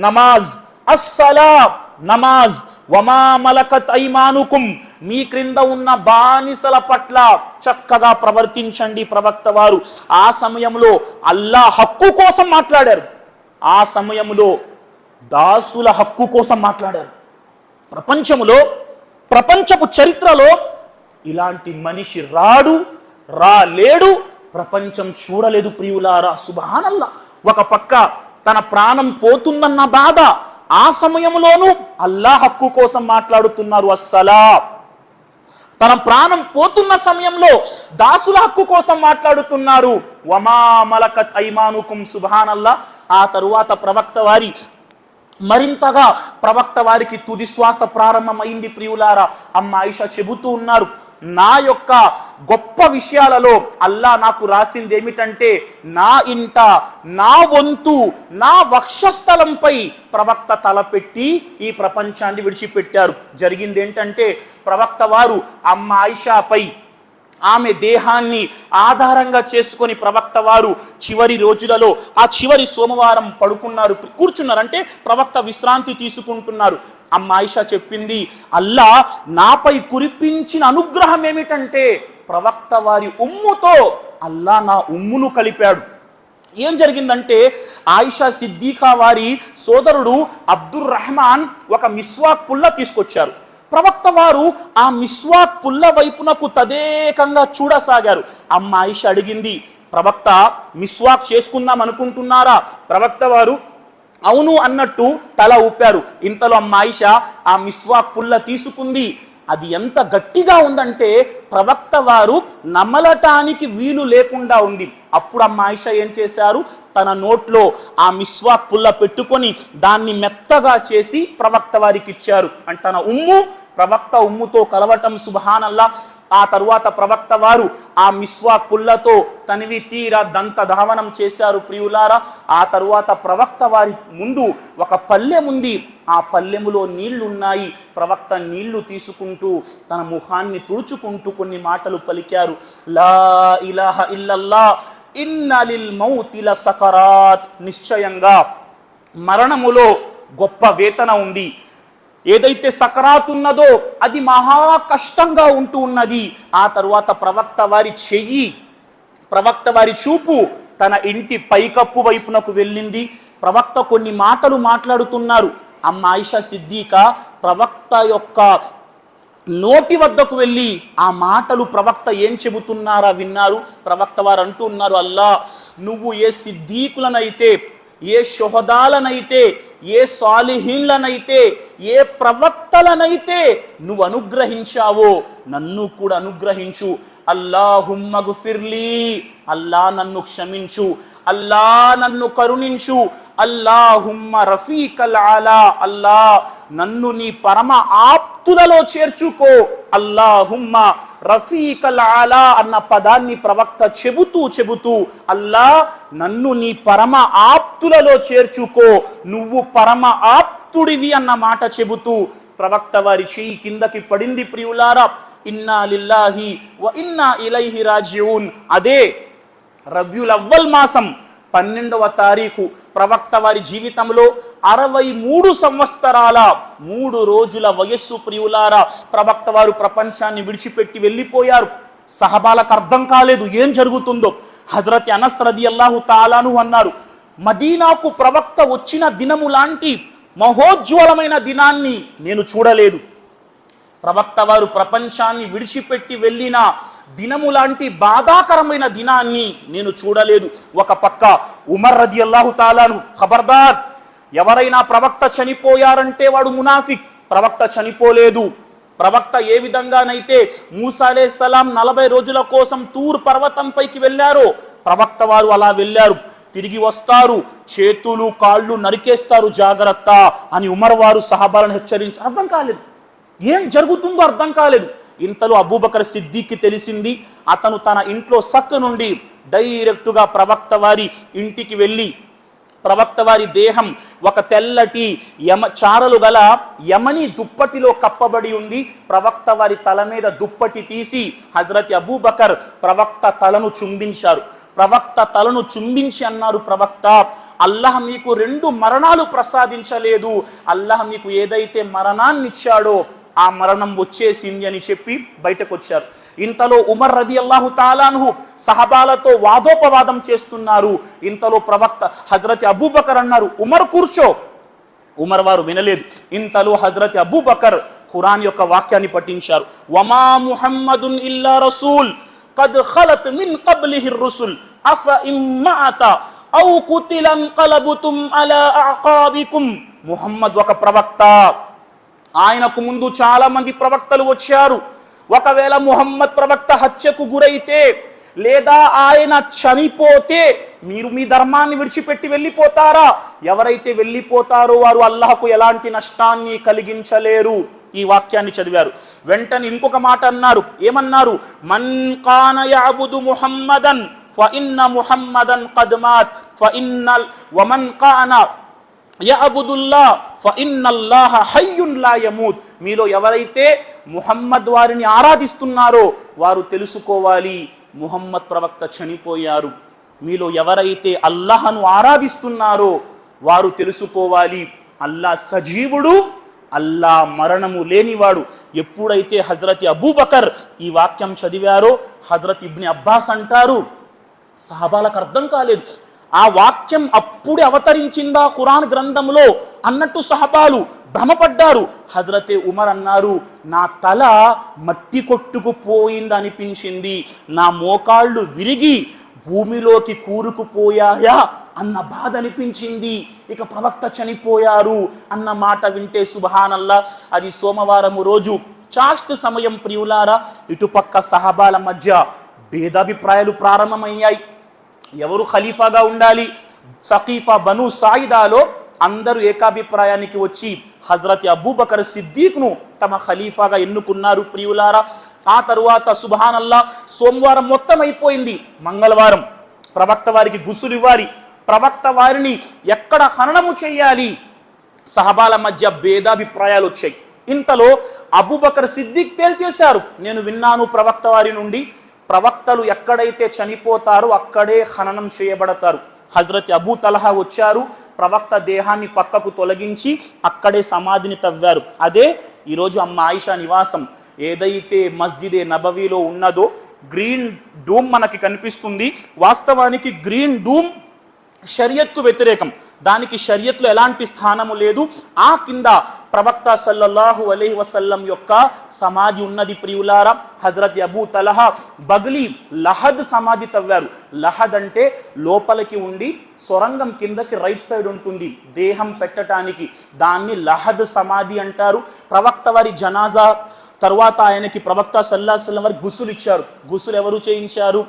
నమాజ్, అస్సలా నమాజ్, వమా మలకత్ ఐమానుకుం, మీ క్రింద ఉన్న బానిసల పట్ల చక్కగా ప్రవర్తించండి. ప్రవక్త వారు ఆ సమయంలో అల్లాహ్ హక్కు కోసం మాట్లాడారు, ఆ సమయంలో దాసుల హక్కు కోసం మాట్లాడారు. ప్రపంచపు చరిత్రలో ఇలాంటి మనిషి రాలేడు, ప్రపంచం చూడలేదు. ప్రియులారా, సుబ్హానల్లా, ఒక పక్క తన ప్రాణం పోతుందన్న బాధ, ఆ సమయంలోనూ అల్లాహ్ హక్కు కోసం మాట్లాడుతున్నారు. అస్సలా, తన ప్రాణం పోతున్న సమయంలో దాసుల హక్కు కోసం మాట్లాడుతున్నారు. వమా మలకత్ ఐమానుకుం, సుబ్హానల్లా. ఆ తరువాత ప్రవక్త వారి మరింతగా ప్రవక్త వారికి తుది శ్వాస ప్రారంభమైంది. ప్రియులారా, అమ్మ ఆయిషా చెబుతూ ఉన్నారు, నా యొక్క గొప్ప విషయాలలో అల్లా నాకు రాసింది ఏమిటంటే, నా ఇంట నా వంతు నా వక్షస్థలంపై ప్రవక్త తలపెట్టి ఈ ప్రపంచాన్ని విడిచిపెట్టారు. జరిగింది ఏంటంటే, ప్రవక్త వారు అమ్మ ఆయిషాపై ఆమె దేహాన్ని ఆధారంగా చేసుకొని ప్రవక్త వారు చివరి రోజులలో ఆ చివరి సోమవారం కూర్చున్నారు. అంటే ప్రవక్త విశ్రాంతి తీసుకుంటున్నారు. అమ్మ ఆయిషా చెప్పింది, అల్లా నాపై కురిపించిన అనుగ్రహం ఏమిటంటే, ప్రవక్త వారి ఉమ్ముతో అల్లా నా ఉమ్మును కలిపాడు. ఏం జరిగిందంటే, ఆయిషా సిద్దిఖా వారి సోదరుడు అబ్దుర్ రహమాన్ ఒక మిస్వాక్ పుల్ల తీసుకొచ్చారు. ప్రవక్త వారు ఆ మిస్వాక్ పుల్ల వైపునకు తదేకంగా చూడసాగారు. అమ్మ ఆయిషా అడిగింది, ప్రవక్త మిస్వాక్ చేసుకుందాం అనుకుంటున్నారా? ప్రవక్త వారు అవును అన్నట్టు తల ఊపారు. ఇంతలో అమ్మ ఆయిషా ఆ మిస్వాక్ పుల్ల తీసుకుంది. అది ఎంత గట్టిగా ఉందంటే ప్రవక్త వారు నమలటానికి వీలు లేకుండా ఉంది. అప్పుడు అమ్మ ఆయిషా ఏం చేశారు, తన నోట్లో ఆ మిస్వాక్ పుల్ల పెట్టుకొని దాన్ని మెత్తగా చేసి ప్రవక్త వారికి ఇచ్చారు. అంటే తన ప్రవక్త ఉమ్ముతో కలవటం, సుబ్హానల్లా. ఆ తరువాత ప్రవక్త వారు ఆ మిస్వాక్ పుల్లతో తనివి తీరా దంత దహవనం చేశారు. ప్రియులారా, ఆ తరువాత ప్రవక్త వారి ముందు ఒక పల్లెం ఉంది, ఆ పల్లెములో నీళ్లున్నాయి. ప్రవక్త నీళ్లు తీసుకుంటూ తన ముఖాన్ని తుడుచుకుంటూ కొన్ని మాటలు పలికారు. లా ఇలాహ ఇల్లల్లా ఇన్న లిల్ మౌతి లసకరాత్. నిశ్చయంగా మరణములో గొప్ప వేతన ఉంది. ఏదైతే సకరాత్ ఉన్నదో అది మహా కష్టంగా ఉంటూ ఉన్నది. ఆ తరువాత ప్రవక్త వారి చూపు తన ఇంటి పైకప్పు వైపునకు వెళ్ళింది. ప్రవక్త కొన్ని మాటలు మాట్లాడుతున్నారు. అమ్మ ఆయిషా సిద్దీకా ప్రవక్త యొక్క నోటి వద్దకు వెళ్ళి ఆ మాటలు ప్రవక్త ఏం చెబుతున్నారా విన్నారు. ప్రవక్త వారు అంటూ ఉన్నారు, అల్లా, నువ్వు ఏ సిద్దీకులనైతే, ఏ షుహదాలనైతే, ఏ సాలిహీన్లనైతే, ఏ ప్రవక్తలనైతే నువ్వు అనుగ్రహించావో నన్ను కూడా అనుగ్రహించు. అల్లాహుమ్మ గుఫిర్లీ, అల్లా నన్ను క్షమించు, అల్లా నన్ను కరుణించు. అల్లాహుమ్మ రఫీకల్ ఆలా, అల్లా నన్ను నీ పరమ ఆప్తులలో చేర్చుకో. అల్లాహుమ్మ రఫీకల్ ఆలా అన్న పదాన్ని ప్రవక్త చెబుతూ అల్లా నన్ను నీ పరమ ఆప్తులలో చేర్చుకో, నువ్వు పరమ ఆప్తుడివి అన్న మాట చెబుతూ ప్రవక్త వారి చెయ్యి కిందకి పడింది. ప్రియులారా, ఇన్నా లిల్లాహి వ ఇన్నా ఇలైహి రాజిఊన్. అదే రబీయుల్ అవ్వల్ మాసం 12వ తారీఖు ప్రవక్త వారి జీవితంలో 63 సంవత్సరాల 3 రోజుల వయస్సు. ప్రియులారా, ప్రవక్త వారు ప్రపంచాన్ని విడిచిపెట్టి వెళ్ళిపోయారు. సహబాలకు అర్థం కాలేదు ఏం జరుగుతుందో. హజరత్ అనస్ రదియల్లాహు తాలాను అన్నారు, మదీనాకు ప్రవక్త వచ్చిన దినము లాంటి మహోజ్వలమైన దినాన్ని నేను చూడలేదు. ప్రవక్త వారు ప్రపంచాన్ని విడిచిపెట్టి వెళ్ళిన దినము లాంటి బాధాకరమైన దినాన్ని నేను చూడలేదు. ఒక పక్క ఉమర్ రదియల్లాహు తాలాను, ఖబర్దార్, ఎవరైనా ప్రవక్త చనిపోయారంటే వాడు మునాఫిక్. ప్రవక్త చనిపోలేదు. ప్రవక్త ఏ విధంగానైతే మూసా అలైహిస్సలాం 40 రోజుల కోసం తూర్ పర్వతం పైకి వెళ్ళారో ప్రవక్త వారు అలా వెళ్ళారు. తిరిగి వస్తారు, చేతులు కాళ్ళు నరికేస్తారు, జాగ్రత్త అని ఉమర్ వారు సహాబాలను హెచ్చరించారు. అర్థం కాలేదు, ఏం జరుగుతుందో అర్థం కాలేదు. ఇంతలో అబూబకర్ సిద్దిక్కి తెలిసింది. అతను తన ఇంట్లో సక్క నుండి డైరెక్టుగా ప్రవక్త వారి ఇంటికి వెళ్ళి, ప్రవక్త వారి దేహం ఒక తెల్లటి చారలు గల యమని దుప్పటిలో కప్పబడి ఉంది. ప్రవక్త వారి తల మీద దుప్పటి తీసి హజరత్ అబూబకర్ ప్రవక్త తలను చుంబించారు. ప్రవక్త తలను చుంబించి అన్నారు, ప్రవక్త, అల్లాహ్ మీకు 2 మరణాలు ప్రసాదించలేదు. అల్లాహ్ మీకు ఏదైతే మరణాన్ని ఇచ్చాడో ఆ మరణం వచ్చేసింది అని చెప్పి బయటకు వచ్చారు. ఇంతలో ఉమర్ రదియల్లాహు తాలాను సహబాలతో వాదోపవాదం చేస్తున్నారు. ఇంతలో ప్రవక్త హజరత్ అబూబకర్ అన్నారు, ఉమర్ కూర్చో. ఉమర్ వారు వినలేదు. ఇంతలో హజరత్ అబూబకర్ ఖురాన్ యొక్క వాక్యాన్ని పఠించారు. వమా ముహమ్మదున్ ఇల్లా రసూల్ ఖద్ ఖలత్ మిన్ ఖబ్లిహిర్ రుసుల్ అఫ ఇమ్మాత ఔ కుతిలన్ కలబతుం అలా అఅకాబికుం. ముహమ్మద్ ఒక ప్రవక్త, ఆయనకు ముందు చాలా మంది ప్రవక్తలు వచ్చారు. ఒకవేళ ముహమ్మద్ ప్రవక్త హత్యకు గురైతే లేదా ఆయన చనిపోతే మీరు మీ ధర్మాన్ని విడిచిపెట్టి వెళ్ళిపోతారా? ఎవరైతే వెళ్ళిపోతారో వారు అల్లాహకు ఎలాంటి నష్టాన్ని కలిగించలేరు. ఈ వాక్యాన్ని చదివారు. వెంటనే ఇంకొక మాట అన్నారు. ఏమన్నారు? మన్ కాన యఅబుదు ముహమ్మదన్ ఫఇన్న ముహమ్మదన్ ఖద్ మాత్ ఫఇన్నల్ వమన్ కాన యఅబుదుల్లా ఫఇన్నల్లాహ హయ్యున్ లా యమూత్. మీలో ఎవరైతే ముహమ్మద్ వారిని ఆరాధిస్తున్నారో వారు తెలుసుకోవాలి, ముహమ్మద్ ప్రవక్త చనిపోయారు. మీలో ఎవరైతే అల్లాహను ఆరాధిస్తున్నారో వారు తెలుసుకోవాలి, అల్లాహ్ సజీవుడు, అల్లాహ్ మరణము లేనివాడు. ఎప్పుడైతే హజరత్ అబూబకర్ ఈ వాక్యం చదివారో హజరత్ ఇబ్ని అబ్బాస్ అంటారు, సహాబాలకు అర్థం కాలేదు. ఆ వాక్యం అప్పుడే అవతరించిందా ఖురాన్ గ్రంథంలో అన్నట్టు సహబాలు భ్రమపడ్డారు. హజరతే ఉమర్ అన్నారు, నా తల మట్టి కొట్టుకుపోయింది అనిపించింది, నా మోకాళ్ళు విరిగి భూమిలోకి కూరుకుపోయాయా అన్న బాధ అనిపించింది. ఇక ప్రవక్త చనిపోయారు అన్న మాట వింటే సుబ్హానల్లా, అది సోమవారం రోజు చాస్ట్ సమయం ప్రియులారా ఇటుపక్క సహబాల మధ్య భేదాభిప్రాయాలు ప్రారంభమయ్యాయి. ఎవరు ఖలీఫాగా ఉండాలి? సఖీఫా బను సాయిదాలో అందరూ ఏకాభిప్రాయానికి వచ్చి హజరత్ అబూబకర్ సిద్దీక్ను తమ ఖలీఫాగా ఎన్నుకున్నారు ప్రియులారా. ఆ తరువాత సుబ్హానల్లా సోమవారం మొత్తం అయిపోయింది. మంగళవారం ప్రవక్త వారికి గుసులు ఇవ్వాలి. ప్రవక్త వారిని ఎక్కడ హననము చేయాలి? సహబాల మధ్య భేదాభిప్రాయాలు వచ్చాయి. ఇంతలో అబూబకర్ సిద్దిక్ తేల్చేశారు, నేను విన్నాను ప్రవక్త వారి నుండి, ప్రవక్తలు ఎక్కడైతే చనిపోతారో అక్కడే ఖననం చేయబడతారు. హజరత్ అబూ తలహా వచ్చారు, ప్రవక్త దేహాన్ని పక్కకు తొలగించి అక్కడే సమాధిని తవ్వారు. అదే ఈరోజు అమ్మ ఆయిషా నివాసం. ఏదైతే మస్జిదే నబవీలో ఉన్నదో గ్రీన్ డూమ్ మనకి కనిపిస్తుంది. వాస్తవానికి గ్రీన్ డూమ్ షరియత్కు వ్యతిరేకం, దానికి షరియత్లో ఎలాంటి స్థానము లేదు. ఆ కింద ప్రవక్త సల్లల్లాహు అలైహి వసల్లం యొక్క సమాధి ఉన్నది ప్రియులారా. హజరత్ అబూ తలహా బగ్లీ లహద్ సమాధి తవ్వారు. లహద్ అంటే లోపలికి ఉండి సొరంగం కిందకి రైట్ సైడ్ ఉంటుంది దేహం పెట్టడానికి, దాన్ని లహద్ సమాధి అంటారు. ప్రవక్త వారి జనాజా తర్వాత ఆయనకి ప్రవక్త సల్లల్లాహు అలైహి వసల్లం వారి గుసులు ఇచ్చారు. గుసులు ఎవరు చేయించారు?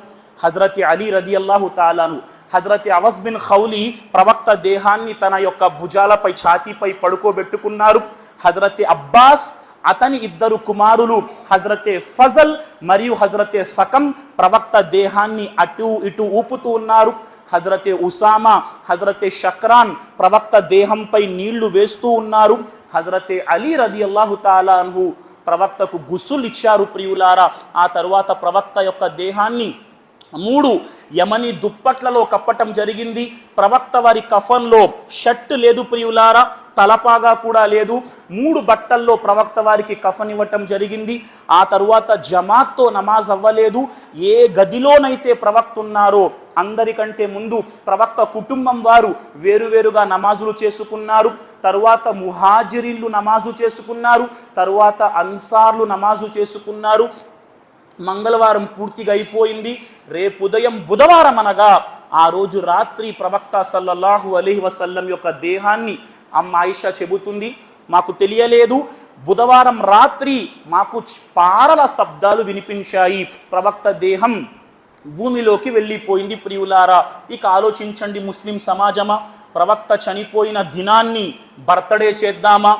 హజరత్ అలీ రదియల్లాహు తాలాను. హజరత్ అవస్ బిన్ ఖౌలీ ప్రవక్త దేహాన్ని తన యొక్క భుజాలపై ఛాతీపై పడుకోబెట్టుకున్నారు. హజరత్ అబ్బాస్ అతని ఇద్దరు కుమారులు హజరత్ ఫజల్ మరియు హజరత్ సకం ప్రవక్త దేహాన్ని అటు ఇటు ఊపుతూ ఉన్నారు. హజరత్ ఉసామా హజరత్ షక్రాన్ ప్రవక్త దేహంపై నీళ్లు వేస్తూ ఉన్నారు. హజరత్ అలీ రదియల్లాహు తాలా అన్హు ప్రవక్తకు గుస్సులు ఇచ్చారు ప్రియులారా. ఆ తరువాత ప్రవక్త యొక్క దేహాన్ని 3 యమని దుప్పట్లలో కప్పటం జరిగింది. ప్రవక్త వారి కఫన్లో షర్ట్ లేదు ప్రియులారా, తలపాగా కూడా లేదు. 3 బట్టల్లో ప్రవక్త వారికి కఫన్ ఇవ్వటం జరిగింది. ఆ తరువాత జమాత్తో నమాజ్ అవ్వలేదు. ఏ గదిలోనైతే ప్రవక్త ఉన్నారో అందరికంటే ముందు ప్రవక్త కుటుంబం వారు వేరువేరుగా నమాజులు చేసుకున్నారు. తరువాత ముహాజిరిన్లు నమాజు చేసుకున్నారు. తరువాత అన్సార్లు నమాజు చేసుకున్నారు. మంగళవారం పూర్తిగా అయిపోయింది. రేపు ఉదయం బుధవారం అనగా ఆ రోజు రాత్రి ప్రవక్త సల్లల్లాహు అలైహి వసల్లం యొక్క దేహాన్ని అమ్మ ఆయిషా చెబుతుంది, మాకు తెలియలేదు, బుధవారం రాత్రి మాకు పారల శబ్దాలు వినిపించాయి, ప్రవక్త దేహం భూమిలోకి వెళ్ళిపోయింది. ప్రియులారా, ఇక ఆలోచించండి ముస్లిం సమాజమా, ప్రవక్త చనిపోయిన దినాన్ని బర్త్డే చేద్దామా,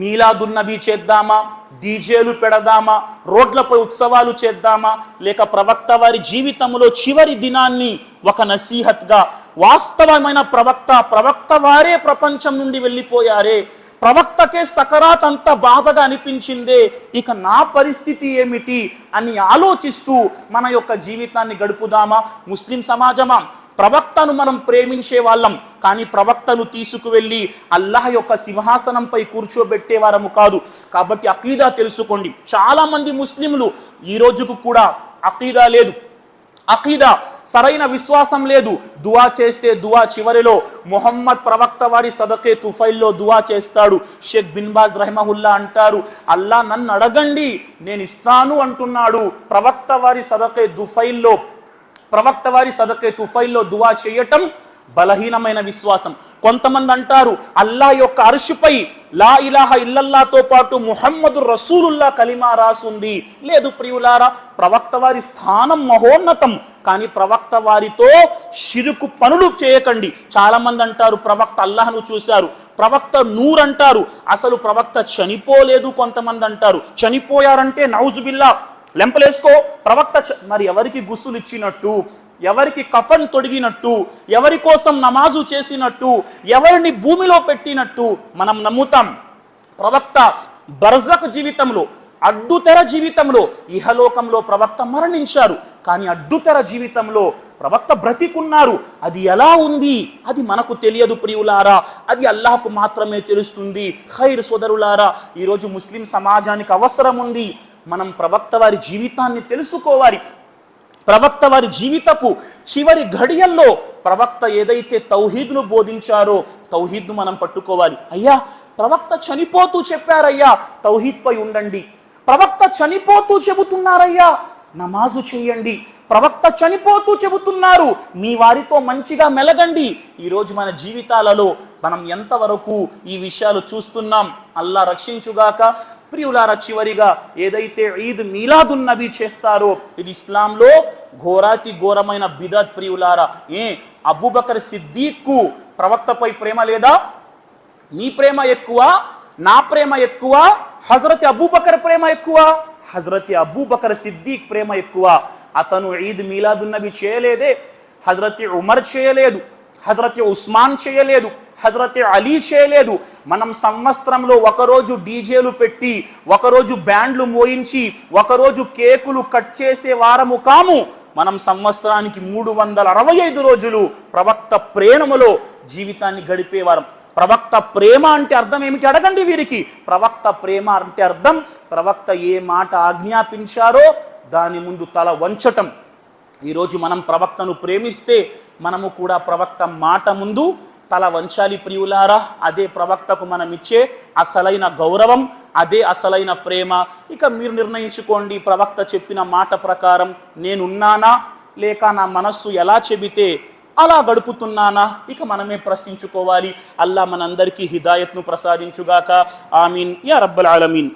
మీలాదున్నబీ చేద్దామా, డీజేలు పెడదామా, రోడ్లపై ఉత్సవాలు చేద్దామా, లేక ప్రవక్త వారి జీవితంలో చివరి దినాన్ని ఒక నసీహత్గా, వాస్తవమైన ప్రవక్త వారే ప్రపంచం నుండి వెళ్ళిపోయారే, ప్రవక్తకే సకరాత్ అంత బాధగా అనిపించిందే, ఇక నా పరిస్థితి ఏమిటి అని ఆలోచిస్తూ మన యొక్క జీవితాన్ని గడుపుదామా? ముస్లిం సమాజమా, ప్రవక్తను మనం ప్రేమించే వాళ్ళం, కానీ ప్రవక్తను తీసుకువెళ్ళి అల్లాహ్ యొక్క సింహాసనంపై కూర్చోబెట్టే వారము కాదు. కాబట్టి అకీదా తెలుసుకోండి. చాలా మంది ముస్లింలు ఈ రోజుకు కూడా అకీదా లేదు, అకీదా సరైన విశ్వాసం లేదు. దువా చేస్తే దువా చివరిలో మొహమ్మద్ ప్రవక్త వారి సదకే తుఫైల్లో దువా చేస్తాడు. షేక్ బిన్ బాజ్ రహిమహుల్లా అంటారు, అల్లా నన్ను అడగండి నేను ఇస్తాను అంటున్నాడు. ప్రవక్త వారి సదకే తుఫైల్లో దువా చేయటం బలహీనమైన విశ్వాసం. కొంతమంది అంటారు అల్లా యొక్క అర్షుపై లా ఇలాహా ఇల్లల్లాతో పాటు ముహమ్మదు రసూలుల్లా కలిమా రాసుంది. లేదు ప్రియులారా, ప్రవక్త వారి స్థానం మహోన్నతం, కానీ ప్రవక్త వారితో షిరుకు పనులు చేయకండి. చాలా మంది అంటారు ప్రవక్త అల్లాహ్ను చూశారు, ప్రవక్త నూర్ అంటారు, అసలు ప్రవక్త చనిపోలేదు. కొంతమంది అంటారు చనిపోయారంటే నౌజుబిల్లా లెంపలేసుకో. ప్రవక్త మరి ఎవరికి గుస్సులు ఇచ్చినట్టు, ఎవరికి కఫన్ తొడిగినట్టు, ఎవరి కోసం నమాజు చేసినట్టు, ఎవరిని భూమిలో పెట్టినట్టు మనం నమ్ముతాం. ప్రవక్త బర్జఖ్ జీవితంలో, అడ్డుతెర జీవితంలో, ఇహలోకంలో ప్రవక్త మరణించారు, కానీ అడ్డుతెర జీవితంలో ప్రవక్త బ్రతికున్నారు. అది ఎలా ఉంది అది మనకు తెలియదు ప్రియులారా, అది అల్లాహ్కు మాత్రమే తెలుస్తుంది. ఖైర్ సోదరులారా, ఈరోజు ముస్లిం సమాజానికి అవసరం ఉంది, మనం ప్రవక్త వారి జీవితాన్ని తెలుసుకోవాలి. ప్రవక్త వారి జీవితపు చివరి ఘడియల్లో ప్రవక్త ఏదైతే తౌహీద్ను బోధించారో తౌహీద్ను మనం పట్టుకోవాలి. అయ్యా ప్రవక్త చనిపోతూ చెప్పారయ్యా తౌహీద్పై ఉండండి, ప్రవక్త చనిపోతూ చెబుతున్నారయ్యా నమాజు చేయండి, ప్రవక్త చనిపోతూ చెబుతున్నారు మీ వారితో మంచిగా మెలగండి. ఈరోజు మన జీవితాలలో మనం ఎంతవరకు ఈ విషయాలు చూస్తున్నాం? అల్లా రక్షించుగాక. ప్రియులారా, చివరిగా ఏదైతే ఈద్ మీలాదున్ నబీ చేస్తారో ఇది ఇస్లాంలో ఘోరాతి ఘోరమైన బిదత్. ప్రియులారా, అబూబకర్ సిద్దీక్కు ప్రవక్తపై ప్రేమ లేదా? నీ ప్రేమ ఎక్కువ, నా ప్రేమ ఎక్కువ, హజరత్ అబూబకర్ ప్రేమ ఎక్కువ? హజరత్ అబూబకర్ సిద్దీక్ ప్రేమ ఎక్కువ. అతను ఈద్ మీలాదున్ నబీ చేయలేదే, హజరత్ ఉమర్ చేయలేదు, హజరత్ ఉస్మాన్ చేయలేదు, హజరత్ అలీ చేయలేదు. మనం సంవత్సరంలో ఒకరోజు డీజేలు పెట్టి, ఒకరోజు బ్యాండ్లు మోయించి, ఒకరోజు కేకులు కట్ చేసే వారము కాము. మనం సంవత్సరానికి 365 రోజులు ప్రవక్త ప్రేమలో జీవితాన్ని గడిపేవారం. ప్రవక్త ప్రేమ అంటే అర్థం ఏమిటి అడగండి వీరికి. ప్రవక్త ప్రేమ అంటే అర్థం ప్రవక్త ఏ మాట ఆజ్ఞాపించారో దాని ముందు తల వంచటం. ఈరోజు మనం ప్రవక్తను ప్రేమిస్తే మనము కూడా ప్రవక్త మాట ముందు తల వంచాలి. ప్రియులారా, అదే ప్రవక్తకు మనం ఇచ్చే అసలైన గౌరవం, అదే అసలైన ప్రేమ. ఇక మీరు నిర్ణయించుకోండి, ప్రవక్త చెప్పిన మాట ప్రకారం నేనున్నానా, లేక నా మనస్సు ఎలా చెబితే అలా గడుపుతున్నానా? ఇక మనమే ప్రశ్నించుకోవాలి. అల్లా మనందరికీ హిదాయత్ను ప్రసాదించుగాక. ఆమీన్ యా రబ్బల్ ఆలమీన్.